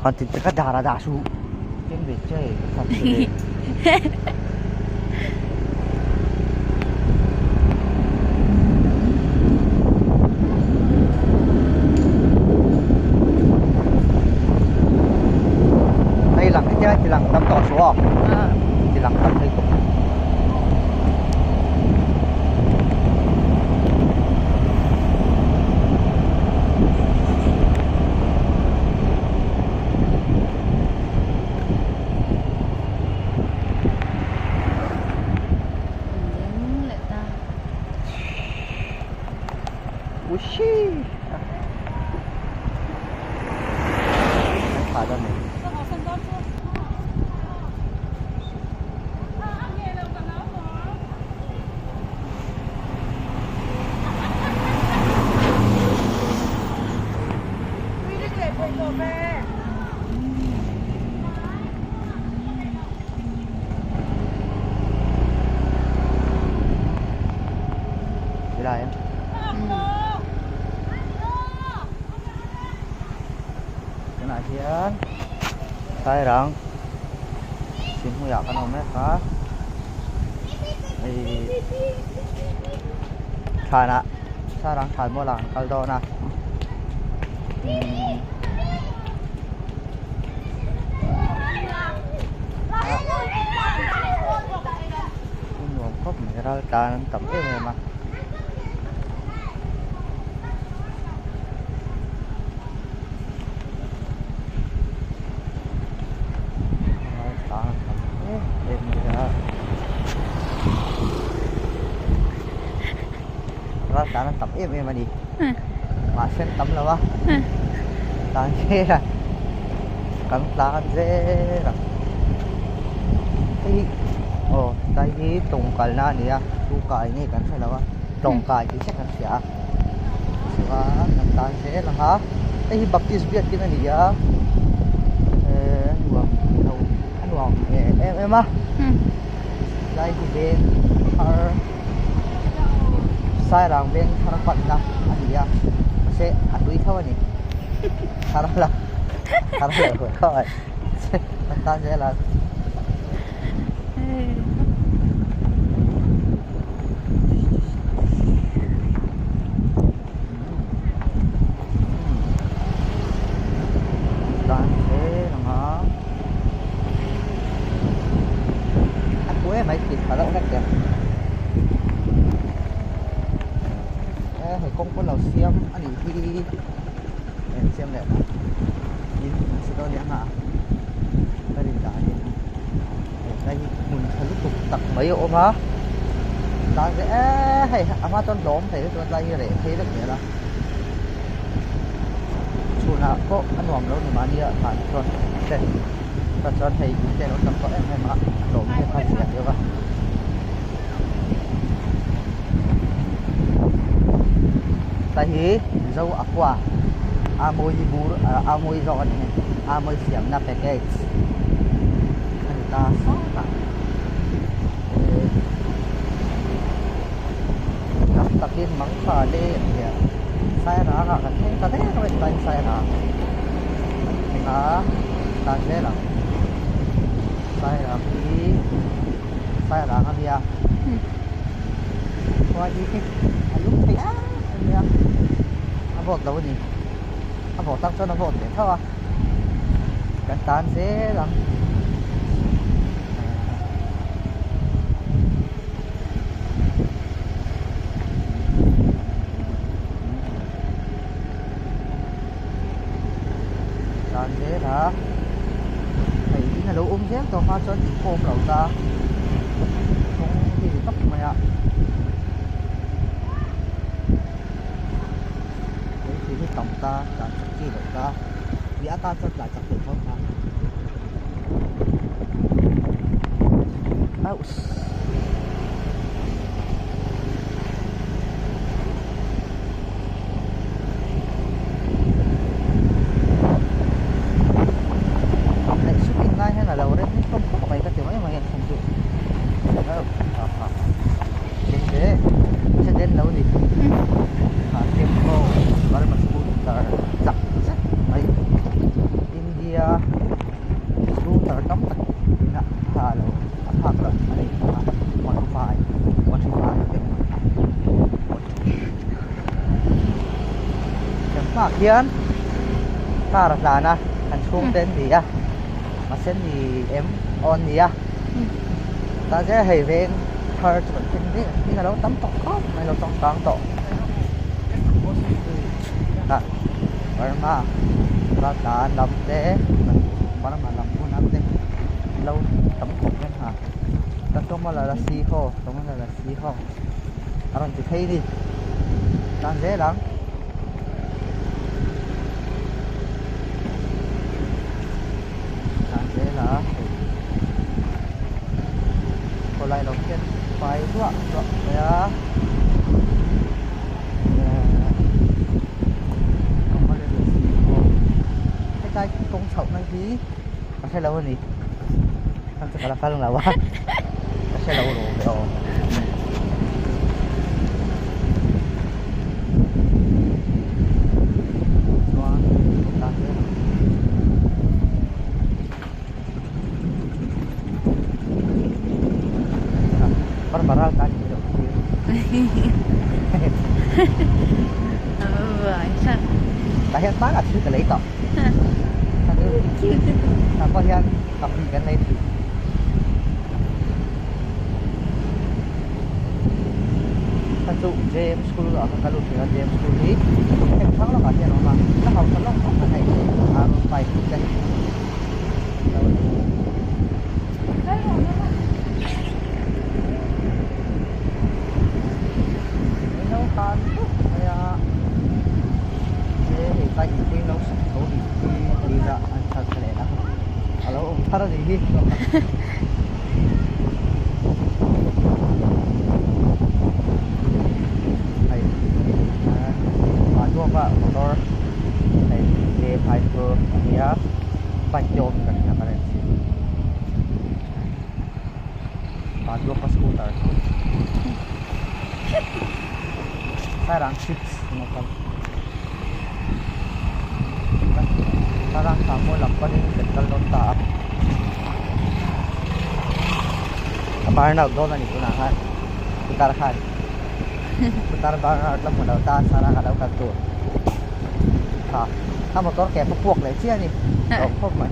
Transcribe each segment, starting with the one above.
còn thì cái đà là đà su tiếng Việt chơi thật sự đây là cái chơi thì là tấm tỏ số à thì là tấm thấy cũng Ushi. Thả ra này. Đi lại em. Yan. Sayang. Sino ya kan mereka? Sana. Sarang thal mo lang kaldo na. Ini kok mineral tan tapi memang ta nó tập em mà đi mà xem tấm là ba ta dễ là cắn ta dễ là cái tay cái trồng cải na nè tu cải này cắn phải là ba trồng cải thì chắc cắn sẽ và ta dễ là hả cái baptist biết cái này nè anh hoàng em á đây thì bên Sayang ben harapan na adiya kasi aduy ka wani harala ko kawai tantan jela dan nama aku mai kit kalau nak ya không có lẩu xiêm anh ấy thì em xem đẹp nhìn sẽ có đẹp hả đây là cả đi đây mình thấy tục tập mấy ôm hả ta sẽ hay ama con đốm thấy con đây để thấy được nghĩa là chủ nào có ăn hoàng đâu mà đi phản con đây và cho thầy cái nó tập có em hay mà đốm hay phải xẹt được không tahi zau aqua amoy bur amoy zon amoy siam na package ta sota nắp takin mắng phà đi ya sai ra ra kan ta thế nó bên sai ra ta thế là sai ra kan dia qua đi cái lúc thấy ya vọt đâu nhỉ? Vọt tăng cho nó vọt để thôi. Cái tán dễ lắm. Tán dễ hả? Thấy cái lỗ dép cho hoa cho chị ôm đầu ra. Không thì tóc mày ạ. Tổng ta đã chắc chi được ta vì ta rất là chắc được không ta này shopping ngay hay là lầu đấy không có mấy cái tiểu mấy mà nghe không chịu thế sẽ đến lâu đi tempo baru masuk putar zak zak baik India hiền ta là già na anh xuống tên gì à mà xem gì em on gì à ta sẽ hay về thở cho mình thế nhưng mà đâu tắm tóc có mày đâu tắm tắm tóc à mà ta đã làm thế mà làm muốn làm thế lâu tắm tóc nhân hả ta không mà là xì khô không mà là xì khô anh chỉ thấy đi đang dễ lắm đang dễ là còn lại đầu tiên phải dọa đấy á không có lên được xì khô cái tay công trọng này gì anh thấy lâu hơn gì anh sẽ phải là quá anh sẽ lâu rồi Baral tadi itu. Sao? Tahian banget sih kalau itu. Apa yang tapi kan itu. Satu James School akan kalau dengan James School ini, sang lo kasih nama, kita harus lo apa nih? Harus baik kan. Kan kayak tay thì nấu số đi ra ăn thật lẹ lắm alo ông phát ra gì đi này mà chua pak motor này để phải vừa dia panjang kan kemarin mà chua pas scooter sekarang six motor sekarang kamu lakukan dental nota apa nak kau nak digunakan putarkan putar banget lah modal tas sekarang ada kartuถ้าmotor kayak pupuk lah sih ni pupuk mah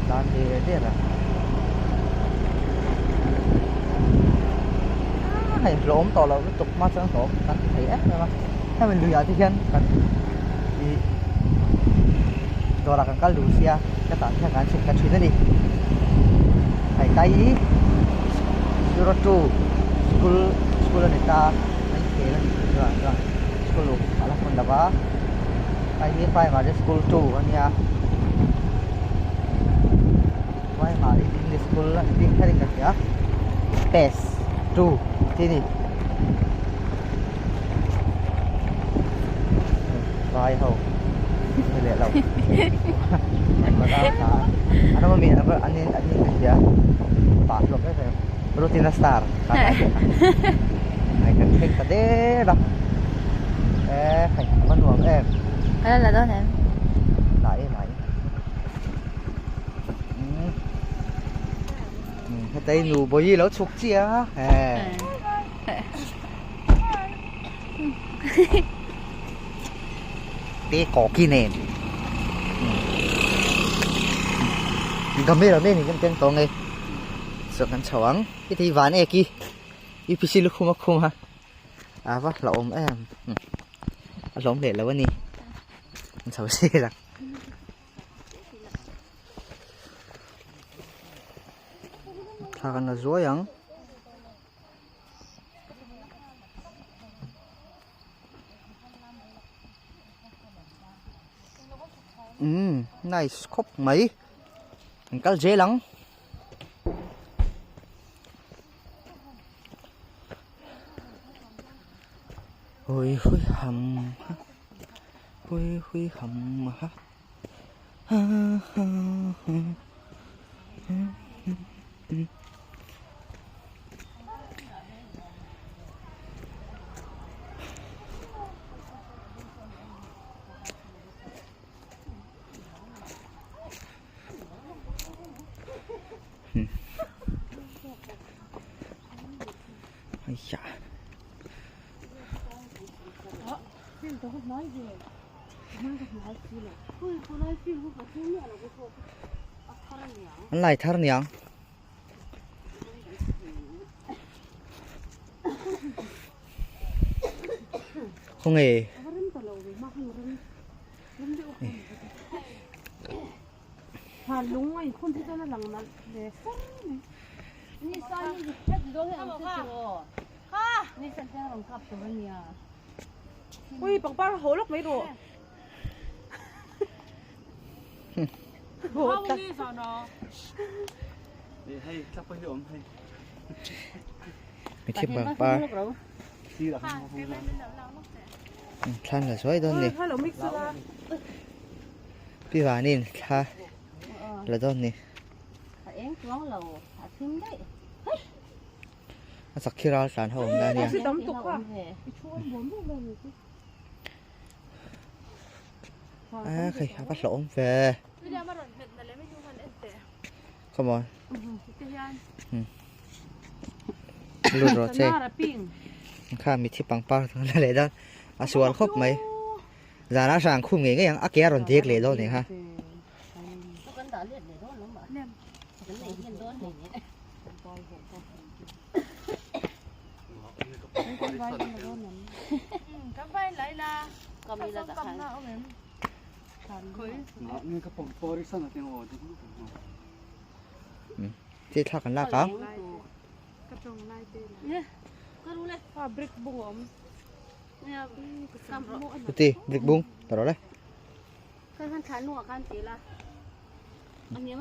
dan dia lah hay lộn tò là cái tục ma sơn thổ cảnh thấy ác rồi màถ้าmình lừa thì khen cảnh thìตัวละกันก็ลูเซียก็ตัดแค่การชิมกันชิมนั่นดิไอ้ไตยูโรจูสกูลนี่ตาไอ้เขลันjugaสกูลอะไรคนเดบ้าไอ้นี่ไปมาจากสกูลจูอันนี้ไปมาdi school di hari kerja PES 2 ที่นี่ลายเขาไม่เหลือเรามาตามหาอันนั้นมันมีอันนี้kerja Pak belum kan saya rutin star này cần thêm cả đế đâu phải con nuông em đây là đó nè lại cái tay nụ bồi gì nó chụp chia cái cỏ kia nè cầm biết rồi nên thì chân to nghe sợ cắn chóng cái thì ván e kia ít xí lúc không ha à vắt lẩu em lẩu để là vấn gì xấu xí là thà cần là rối không nice khóc mấy cái dễ lắm ôi hầm ha ây da phim tôi không nói gì mang cái nói phim này cô nói phim không phải phim nữa là cái cô thằng nhỉ มันไหลท่าเนี่ยงคงเอ orang kalau rumah orang orang dia hà lúng ấy không thấy nó lằng lằng đểนี่ซอยนี่แค่ดูให้เอาเสื้อค่ะนี่ฉันจะลองขับตัวนี้อุ้ยปังป้าโหลกไม่รู้โหแต่นี่สอนอ ให้ขับไปโยมให้ มีที่บางปลา ที่เราทำ ท่านก็สวยต้นนี่ ฮัลโหลมิกซ์ละ พี่ว่านี่ท่าแล้วต้นนี่ เอ็งร้องเราทิ้งได้ สักที่เราสารหงได้เนี่ย สิต้มตุกอ่ะชวนผมเลย เคยพัดหลงเฟขมอนรูดรถเช่ข้ามีที่ปังปังทั้งนั้นเลยด้านอาสวนครบไหมจานาสั่งคู่เงี้ยก็ยังอาเกียรอนเทกเลยด้านนี่ฮะก็มีแล้วแต่ใคร นี่ก็ปอริสันนะเต็งโอ้ดู ที่ท่ากันลากเขา กระจงลายเต็มเนี่ยก็รู้เลยฟาบริกบุ๋มเนี่ยกำลัง ดูตีบริกบุ้งต่อเลย ก็ท่านขายหนวดกันตีละอันนี้